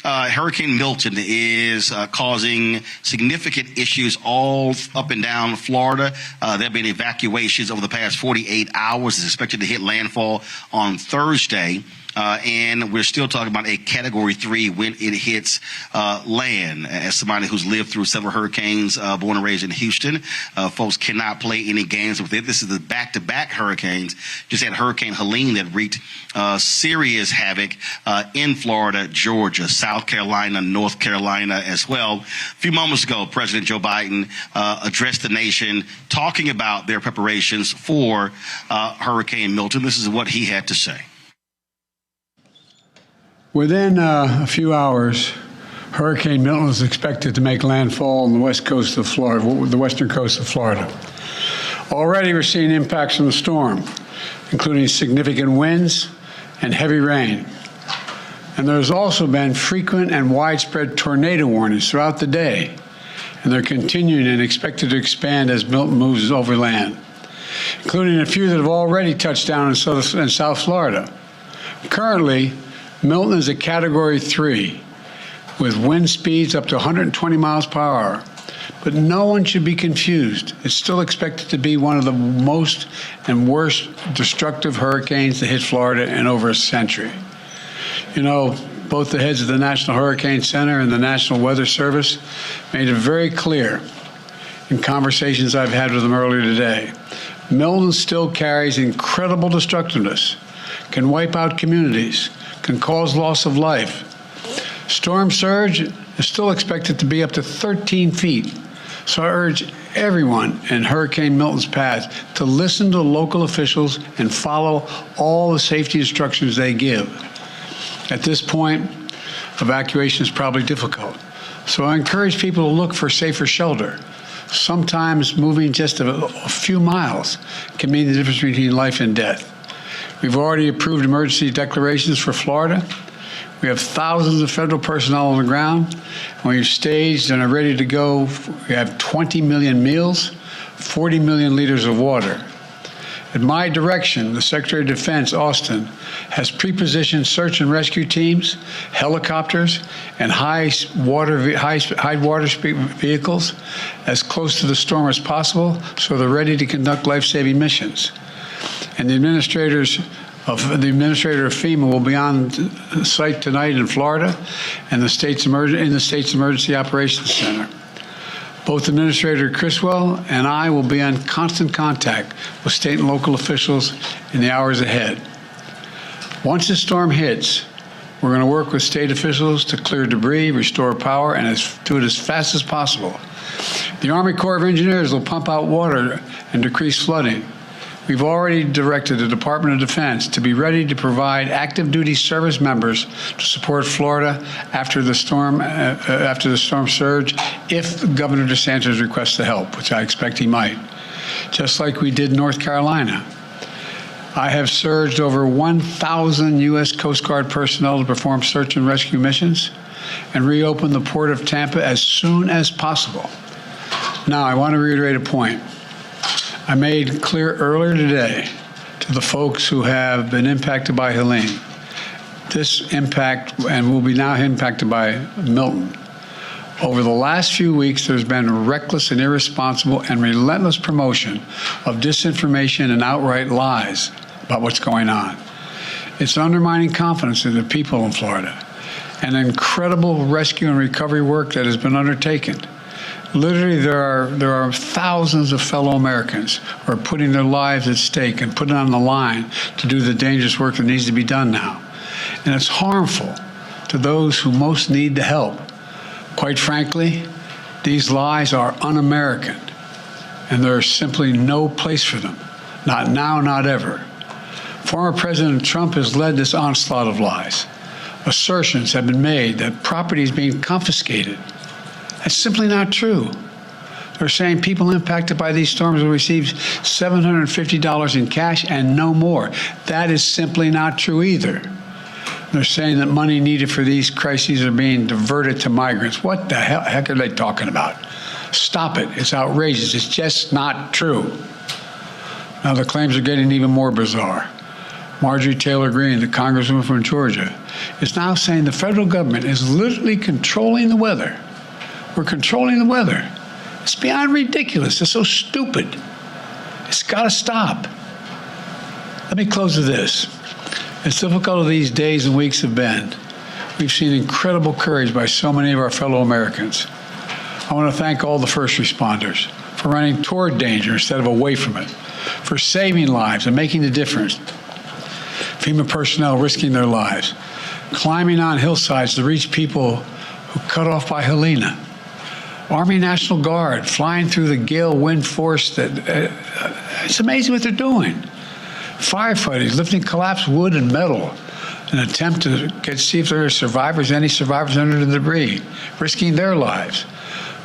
Hurricane Milton is causing significant issues all up and down Florida. There have been evacuations over the past 48 hours. It's expected to hit landfall on Thursday. And we're still talking about a Category 3 when it hits land. As somebody who's lived through several hurricanes, born and raised in Houston, folks cannot play any games with it. This is the back-to-back hurricanes. Just had Hurricane Helene that wreaked serious havoc in Florida, Georgia, South Carolina, North Carolina as well. A few moments ago, President Joe Biden addressed the nation talking about their preparations for Hurricane Milton. This is what he had to say. Within a few hours, Hurricane Milton is expected to make landfall on the west coast of Florida, the western coast of Florida. Already we're seeing impacts from the storm, including significant winds and heavy rain. And there's also been frequent and widespread tornado warnings throughout the day, and they're continuing and expected to expand as Milton moves over land, including a few that have already touched down in South Florida. Currently, Milton is a Category 3 with wind speeds up to 120 miles per hour. But no one should be confused. It's still expected to be one of the most and worst destructive hurricanes to hit Florida in over a century. You know, both the heads of the National Hurricane Center and the National Weather Service made it very clear in conversations I've had with them earlier today. Milton still carries incredible destructiveness, can wipe out communities, can cause loss of life. Storm surge is still expected to be up to 13 feet. So I urge everyone in Hurricane Milton's path to listen to local officials and follow all the safety instructions they give. At this point, evacuation is probably difficult. So I encourage people to look for safer shelter. Sometimes moving just a few miles can mean the difference between life and death. We've already approved emergency declarations for Florida. We have thousands of federal personnel on the ground, and we've staged and are ready to go. We have 20 million meals, 40 million liters of water. At my direction, the Secretary of Defense, Austin, has pre-positioned search and rescue teams, helicopters, and high water speed vehicles as close to the storm as possible, so they're ready to conduct life-saving missions. And the administrator of FEMA will be on site tonight in Florida and in the state's Emergency Operations Center. Both Administrator Criswell and I will be in constant contact with state and local officials in the hours ahead. Once the storm hits, we're going to work with state officials to clear debris, restore power, and do it as fast as possible. The Army Corps of Engineers will pump out water and decrease flooding. We've already directed the Department of Defense to be ready to provide active duty service members to support Florida after the storm surge if Governor DeSantis requests the help, which I expect he might, just like we did in North Carolina. I have surged over 1,000 U.S. Coast Guard personnel to perform search and rescue missions and reopen the Port of Tampa as soon as possible. Now, I want to reiterate a point I made clear earlier today to the folks who have been impacted by Helene. This impact, and will be now impacted by Milton. Over the last few weeks, there's been reckless and irresponsible and relentless promotion of disinformation and outright lies about what's going on. It's undermining confidence in the people in Florida and incredible rescue and recovery work that has been undertaken. Literally, there are thousands of fellow Americans who are putting their lives at stake and putting on the line to do the dangerous work that needs to be done now. And it's harmful to those who most need the help. Quite frankly, these lies are un-American, and there's simply no place for them. Not now, not ever. Former President Trump has led this onslaught of lies. Assertions have been made that property is being confiscated. That's simply not true. They're saying people impacted by these storms will receive $750 in cash and no more. That is simply not true either. They're saying that money needed for these crises are being diverted to migrants. What the heck are they talking about? Stop it. It's outrageous. It's just not true. Now the claims are getting even more bizarre. Marjorie Taylor Greene, the congresswoman from Georgia, is now saying the federal government is literally controlling the weather. We're controlling the weather. It's beyond ridiculous. It's so stupid. It's got to stop. Let me close with this. As difficult as these days and weeks have been, we've seen incredible courage by so many of our fellow Americans. I want to thank all the first responders for running toward danger instead of away from it, for saving lives and making a difference. FEMA personnel risking their lives, climbing on hillsides to reach people who cut off by Helene. Army National Guard flying through the gale wind force it's amazing what they're doing. Firefighters lifting collapsed wood and metal in an attempt to see if there are survivors, any survivors under the debris, risking their lives.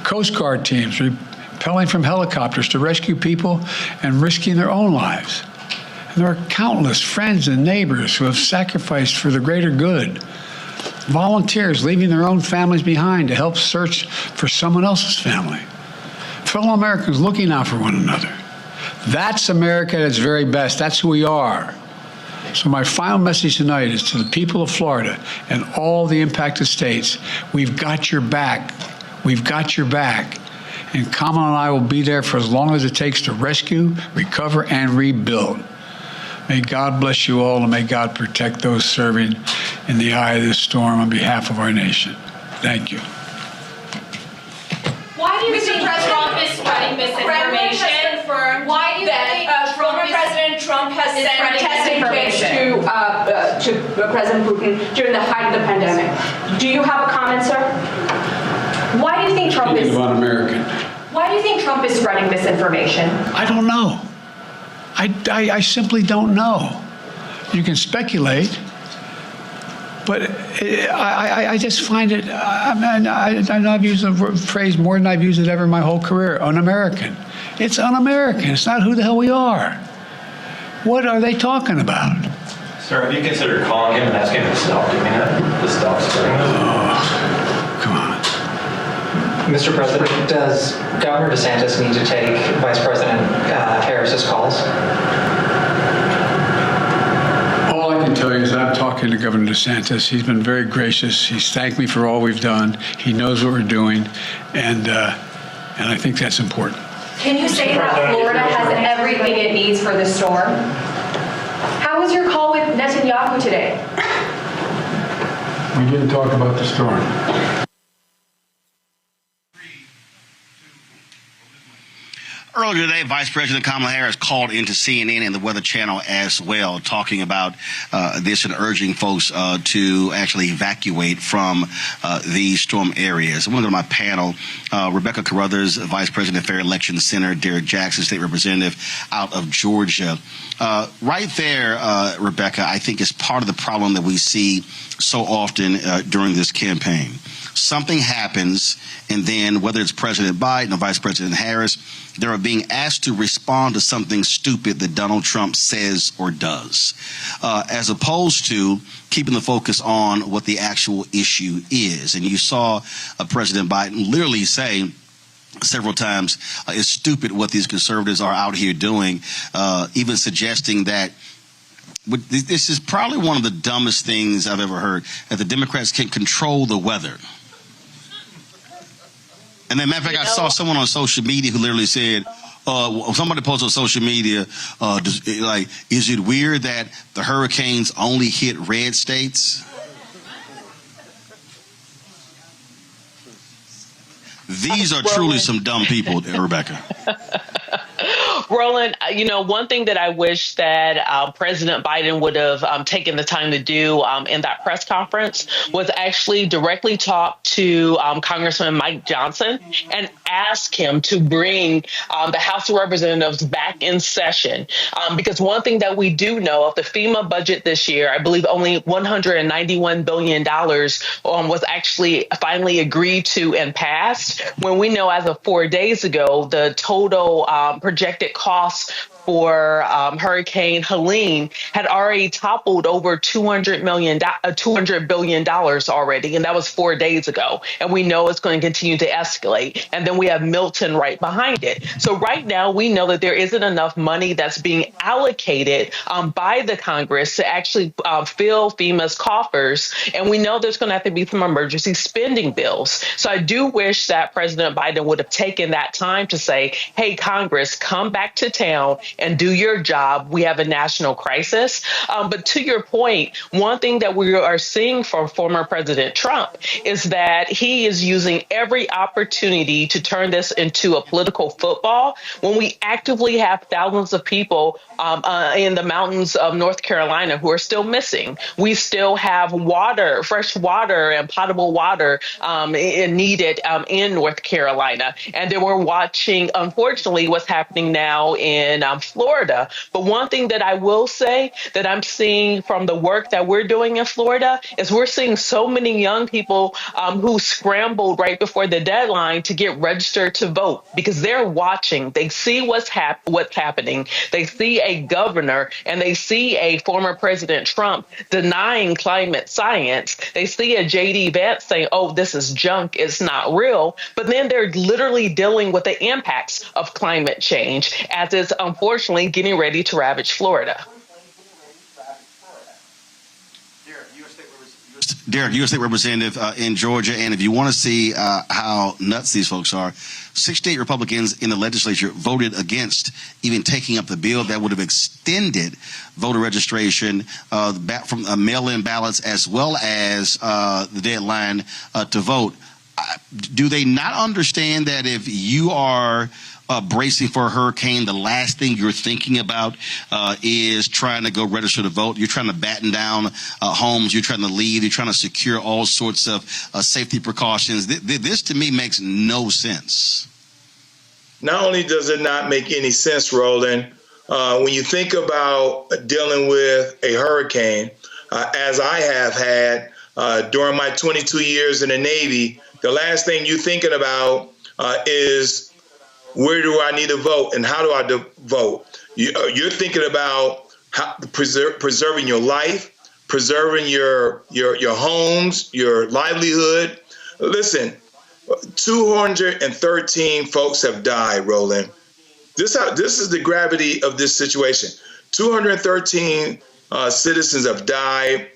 Coast Guard teams rappelling from helicopters to rescue people and risking their own lives. And there are countless friends and neighbors who have sacrificed for the greater good. Volunteers leaving their own families behind to help search for someone else's family. Fellow Americans looking out for one another. That's America at its very best. That's who we are. So my final message tonight is to the people of Florida and all the impacted states. We've got your back. We've got your back. And Kamala and I will be there for as long as it takes to rescue, recover, and rebuild. May God bless you all, and may God protect those serving in the eye of this storm on behalf of our nation. Thank you. Why do you think Trump is spreading misinformation? Why do you think former President Trump has sent testing kits to President Putin during the height of the pandemic? Do you have a comment, sir? Why do you think Trump is un-American? Why do you think Trump is spreading misinformation? I don't know. I simply don't know. You can speculate, but I just find it, I know I've used the phrase more than I've used it ever in my whole career, un-American. It's un-American. It's not who the hell we are. What are they talking about? Sir, have you considered calling him and asking him to stop doing that? To stop spreading this? Oh, come on. Mr. President, does Governor DeSantis need to take Vice President Harris's calls? All I can tell you is I'm talking to Governor DeSantis. He's been very gracious. He's thanked me for all we've done. He knows what we're doing, and I think that's important. Can you say that Florida has everything it needs for the storm? How was your call with Netanyahu today? We didn't talk about the storm. Earlier today, Vice President Kamala Harris called into CNN and the Weather Channel as well, talking about this and urging folks to actually evacuate from these storm areas. I want to go to my panel. Rebecca Carruthers, Vice President, Fair Election Center, Derek Jackson, State Representative out of Georgia. Right there, Rebecca, I think is part of the problem that we see so often during this campaign. Something happens, and then whether it's President Biden or Vice President Harris, they are being asked to respond to something stupid that Donald Trump says or does, as opposed to keeping the focus on what the actual issue is. And you saw President Biden literally say several times, it's stupid what these conservatives are out here doing, even suggesting that this is probably one of the dumbest things I've ever heard, that the Democrats can control the weather. And then, matter of fact, I saw someone on social media who literally said, somebody posted on social media, is it weird that the hurricanes only hit red states? These are truly some dumb people, Rebecca. Roland, one thing that I wish that President Biden would have taken the time to do in that press conference was actually directly talk to Congressman Mike Johnson and ask him to bring the House of Representatives back in session. Because one thing that we do know of the FEMA budget this year, I believe only $191 billion was actually finally agreed to and passed, when we know as of 4 days ago, the total projected costs for Hurricane Helene had already toppled over $200 billion already, and that was 4 days ago. And we know it's going to continue to escalate. And then we have Milton right behind it. So right now, we know that there isn't enough money that's being allocated by the Congress to actually fill FEMA's coffers. And we know there's going to have to be some emergency spending bills. So I do wish that President Biden would have taken that time to say, hey, Congress, come back to town and do your job. We have a national crisis. But to your point, one thing that we are seeing from former President Trump is that he is using every opportunity to turn this into a political football when we actively have thousands of people in the mountains of North Carolina who are still missing. We still have water, fresh water and potable water needed in North Carolina. And then we're watching, unfortunately, what's happening now in Florida. But one thing that I will say that I'm seeing from the work that we're doing in Florida is we're seeing so many young people who scrambled right before the deadline to get registered to vote because they're watching. They see what's happening. They see a governor and they see a former President Trump denying climate science. They see a J.D. Vance saying, oh, this is junk. It's not real. But then they're literally dealing with the impacts of climate change as it's unfortunately getting ready to ravage Florida. Derek, U.S. State Representative in Georgia, and if you want to see how nuts these folks are, 68 Republicans in the legislature voted against even taking up the bill that would have extended voter registration back from mail-in ballots as well as the deadline to vote. Do they not understand that if you are bracing for a hurricane, the last thing you're thinking about is trying to go register to vote? You're trying to batten down homes. You're trying to leave. You're trying to secure all sorts of safety precautions. This, to me, makes no sense. Not only does it not make any sense, Roland, when you think about dealing with a hurricane, as I have had during my 22 years in the Navy, the last thing you're thinking about is where do I need to vote and how do I vote? You're thinking about preserving your life, preserving your homes, your livelihood. Listen, 213 folks have died, Roland. This is the gravity of this situation. 213 citizens have died.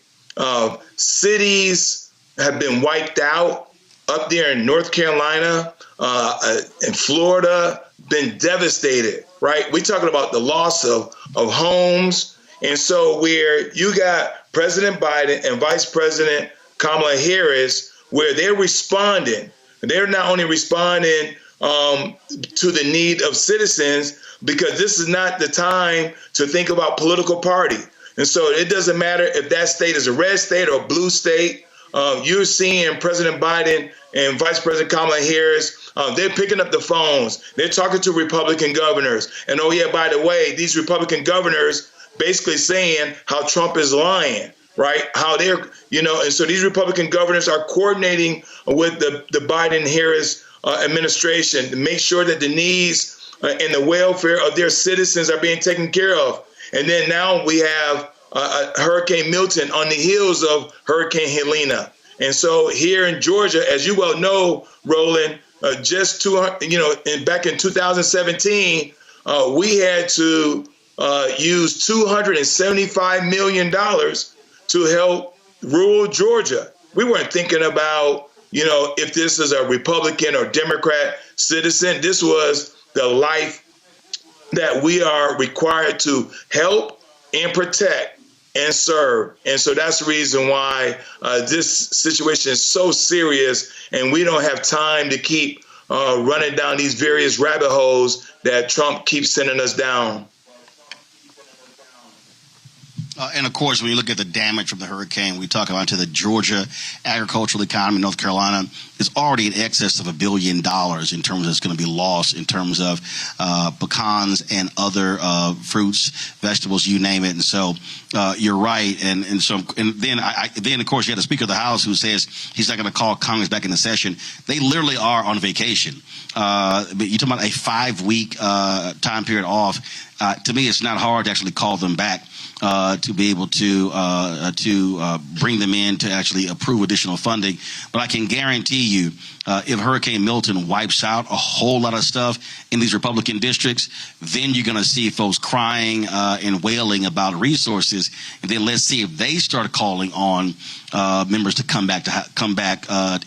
Cities have been wiped out up there in North Carolina, in Florida, been devastated, right? We're talking about the loss of homes. And so where you got President Biden and Vice President Kamala Harris, where they're responding, they're not only responding to the need of citizens, because this is not the time to think about political party. And so it doesn't matter if that state is a red state or a blue state. You're seeing President Biden and Vice President Kamala Harris, they're picking up the phones. They're talking to Republican governors. And oh, yeah, by the way, these Republican governors basically saying how Trump is lying, right? How they're, and so these Republican governors are coordinating with the Biden-Harris administration to make sure that the needs and the welfare of their citizens are being taken care of. And then now we have Hurricane Milton on the heels of Hurricane Helene. And so here in Georgia, as you well know, Roland, back in 2017, we had to use $275 million to help rural Georgia. We weren't thinking about, if this is a Republican or Democrat citizen. This was the life that we are required to help and protect and serve. And so that's the reason why this situation is so serious, and we don't have time to keep running down these various rabbit holes that Trump keeps sending us down. And of course, when you look at the damage from the hurricane, we talk about to the Georgia agricultural economy, North Carolina is already in excess of $1 billion in terms of it's going to be lost in terms of pecans and other fruits, vegetables, you name it. And so you're right. And then of course you had the Speaker of the House who says he's not going to call Congress back into session. They literally are on vacation. But you're talking about a 5-week time period off. To me, it's not hard to actually call them back. To be able to bring them in to actually approve additional funding. But I can guarantee you, if Hurricane Milton wipes out a whole lot of stuff in these Republican districts, then you're going to see folks crying and wailing about resources. And then let's see if they start calling on members to come back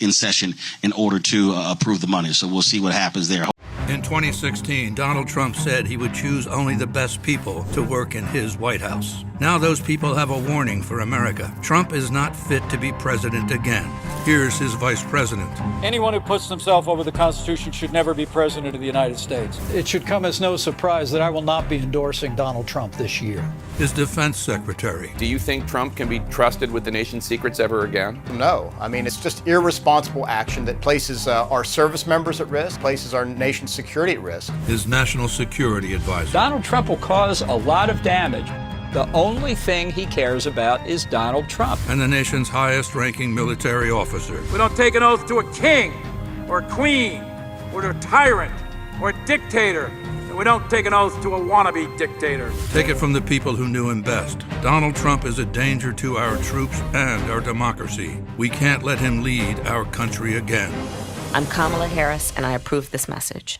in session in order to approve the money. So we'll see what happens there. In 2016, Donald Trump said he would choose only the best people to work in his White House. Now those people have a warning for America. Trump is not fit to be president again. Here's his vice president. Anyone who puts themselves over the Constitution should never be president of the United States. It should come as no surprise that I will not be endorsing Donald Trump this year. His defense secretary. Do you think Trump can be trusted with the nation's secrets ever again? No. I mean, it's just irresponsible action that places our service members at risk, places our nation's security at risk. His national security advisor. Donald Trump will cause a lot of damage. The only thing he cares about is Donald Trump. And the nation's highest-ranking military officer. We don't take an oath to a king or a queen or to a tyrant or a dictator. And we don't take an oath to a wannabe dictator. Take it from the people who knew him best. Donald Trump is a danger to our troops and our democracy. We can't let him lead our country again. I'm Kamala Harris, and I approve this message.